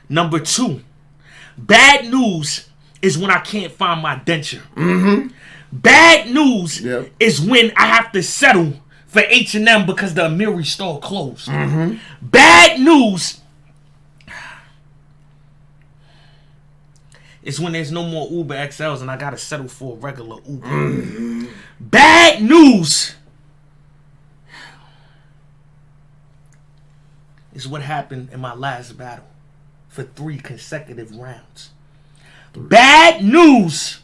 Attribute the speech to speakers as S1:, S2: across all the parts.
S1: Number 2, bad news is when I can't find my denture. Bad news is when I have to settle for H&M because the Amiri store closed. Bad news is when there's no more Uber XLs and I gotta settle for a regular Uber. Bad news is what happened in my last battle for 3 consecutive rounds. Bad news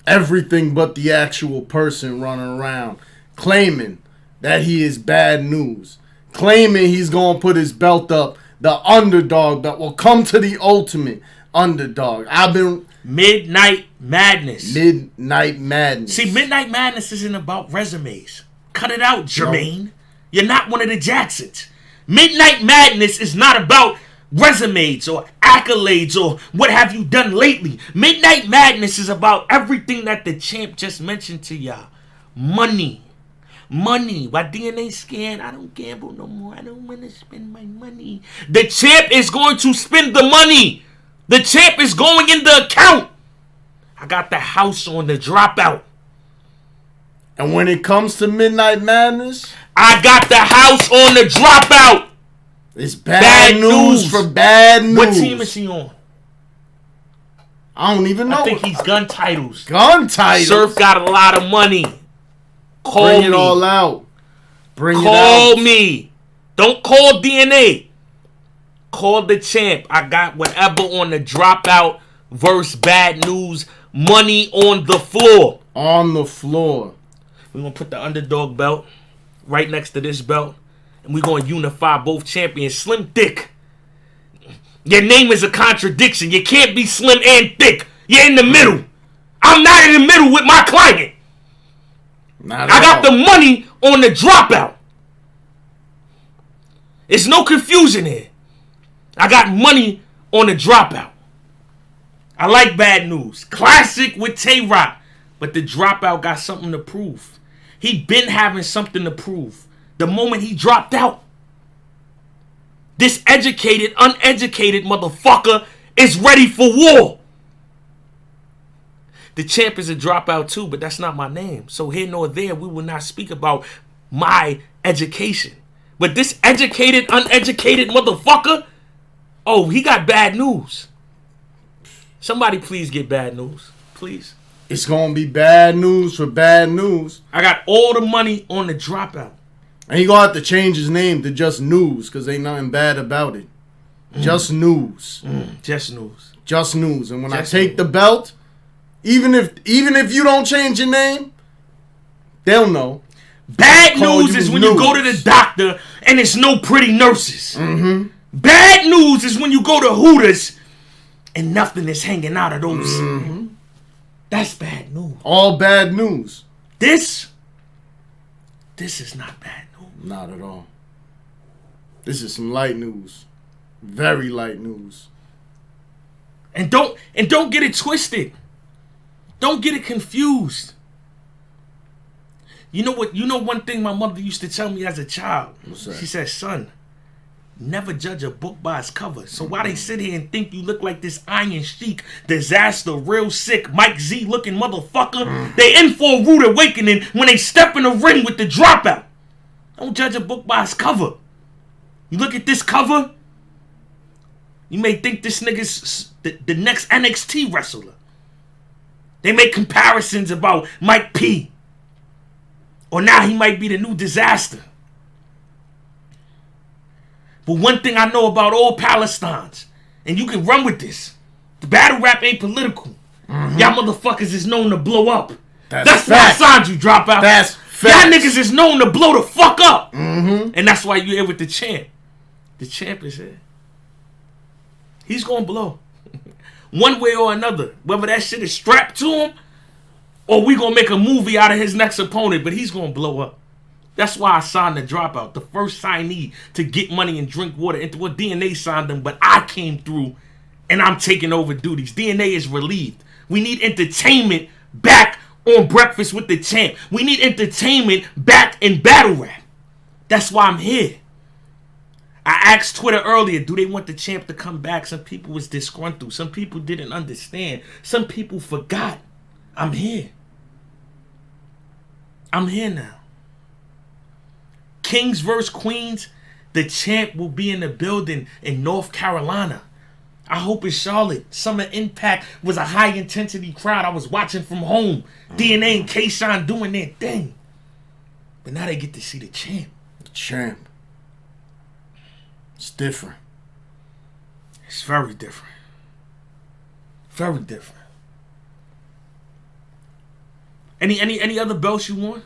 S2: everything but the actual person running around claiming that he is bad news. Claiming he's going to put his belt up, the underdog that will come to the ultimate underdog.
S1: Midnight Madness.
S2: Midnight Madness.
S1: See, Midnight Madness isn't about resumes. Cut it out, Jermaine. No. You're not one of the Jacksons. Midnight Madness is not about resumes or accolades or what have you done lately. Midnight Madness is about everything that the champ just mentioned to y'all. Money. Money. Why DNA scan? I don't gamble no more. I don't want to spend my money. The champ is going to spend the money. The champ is going in the account. I got the house on the Dropout.
S2: And when it comes to Midnight Madness,
S1: I got the house on the Dropout.
S2: It's bad news for bad news.
S1: What team is he on?
S2: I don't even know.
S1: I think he's Gun Titles.
S2: Gun Titles?
S1: Surf got a lot of money.
S2: Bring it all out.
S1: Call me. Don't call DNA. Call the champ. I got whatever on the Dropout versus bad news. Money on the floor.
S2: On the floor.
S1: We're going to put the underdog belt right next to this belt. And we're going to unify both champions. Slim Thick. Your name is a contradiction. You can't be slim and thick. You're in the middle. I'm not in the middle with my client. I got the money on the Dropout. There's no confusion here. I got money on the Dropout. I like bad news. Classic with Tay-Rock. But the Dropout got something to prove. He been having something to prove. The moment he dropped out. This educated, uneducated motherfucker is ready for war. The champ is a Dropout too, but that's not my name. So here nor there, we will not speak about my education. But this educated, uneducated motherfucker, oh, he got bad news. Somebody please get bad news. Please.
S2: It's going to be bad news for bad news.
S1: I got all the money on the Dropout.
S2: And he going to have to change his name to Just News because ain't nothing bad about it. Just News.
S1: Just News.
S2: Just News. And when I take the belt, even if you don't change your name, they'll know.
S1: Bad news is when you go to the doctor and it's no pretty nurses. Bad news is when you go to Hooters and nothing is hanging out of those. That's bad news.
S2: All bad news.
S1: This is not bad news.
S2: Not at all. This is some light news. Very light news.
S1: And don't get it twisted. Don't get it confused. You know what? You know one thing my mother used to tell me as a child?
S2: What's that?
S1: She said, son, never judge a book by its cover. So why they sit here and think you look like this Iron Sheik, disaster, real sick, Mike Z looking motherfucker? They in for a rude awakening when they step in the ring with the Dropout. Don't judge a book by its cover. You look at this cover, you may think this nigga's the next NXT wrestler. They make comparisons about Mike P. Or now he might be the new disaster. But one thing I know about all Palestines, and you can run with this, the battle rap ain't political. Y'all motherfuckers is known to blow up. That's why I signed you, Dropout.
S2: That's
S1: y'all niggas is known to blow the fuck up. And that's why you here with the champ. The champ is here. He's gonna blow. One way or another. Whether that shit is strapped to him, or we gonna make a movie out of his next opponent, but he's gonna blow up. That's why I signed the Dropout, the first signee to get money and drink water. Well, DNA signed them, but I came through and I'm taking over duties. DNA is relieved. We need entertainment back on Breakfast with the Champ. We need entertainment back in battle rap. That's why I'm here. I asked Twitter earlier, do they want the champ to come back? Some people was disgruntled. Some people didn't understand. Some people forgot. I'm here. I'm here now. Kings versus Queens. The champ will be in the building in North Carolina. I hope it's Charlotte. Summer Impact was a high intensity crowd. I was watching from home. DNA and K-Shine doing their thing. But now they get to see the champ.
S2: The champ. It's different.
S1: It's very different. Very different. Any other belts you want?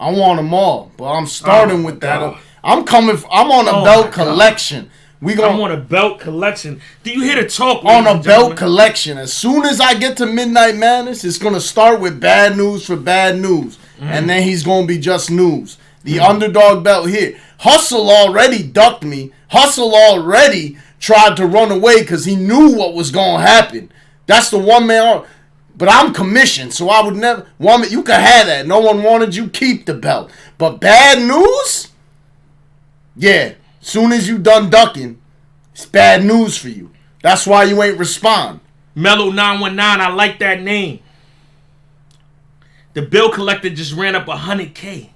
S2: I want them all, but I'm starting with that. I'm on a belt collection.
S1: I'm on a belt collection. Do you hear the talk?
S2: On a belt collection. As soon as I get to Midnight Madness, it's gonna start with bad news for bad news, and then he's gonna be just news. The underdog belt here. Hustle already ducked me. Hustle already tried to run away because he knew what was gonna happen. That's the one man. But I'm commissioned, so I would never. You can have that. No one wanted you. Keep the belt. But bad news? Yeah. Soon as you done ducking, it's bad news for you. That's why you ain't respond.
S1: Mellow 919, I like that name. The bill collector just ran up $100K.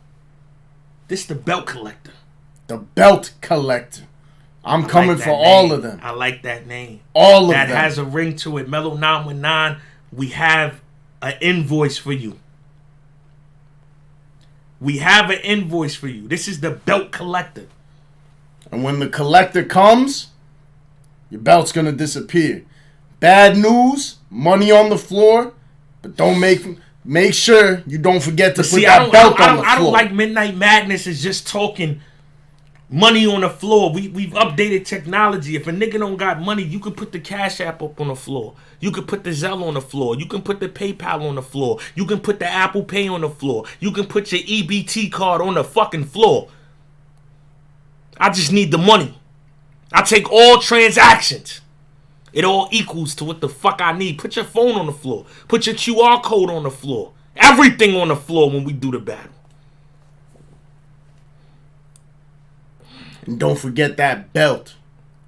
S1: This the belt collector.
S2: The belt collector. I'm coming for all of them.
S1: I like that name.
S2: All of them.
S1: That has a ring to it. Mellow 919, we have an invoice for you. We have an invoice for you. This is the belt collector.
S2: And when the collector comes, your belt's going to disappear. Bad news, money on the floor, but don't make sure you don't forget to put that belt on the floor.
S1: I don't like Midnight Madness is just talking money on the floor. We've updated technology. If a nigga don't got money, you can put the Cash App up on the floor. You can put the Zelle on the floor. You can put the PayPal on the floor. You can put the Apple Pay on the floor. You can put your EBT card on the fucking floor. I just need the money. I take all transactions. It all equals to what the fuck I need. Put your phone on the floor. Put your QR code on the floor. Everything on the floor when we do the battle.
S2: And don't forget that belt.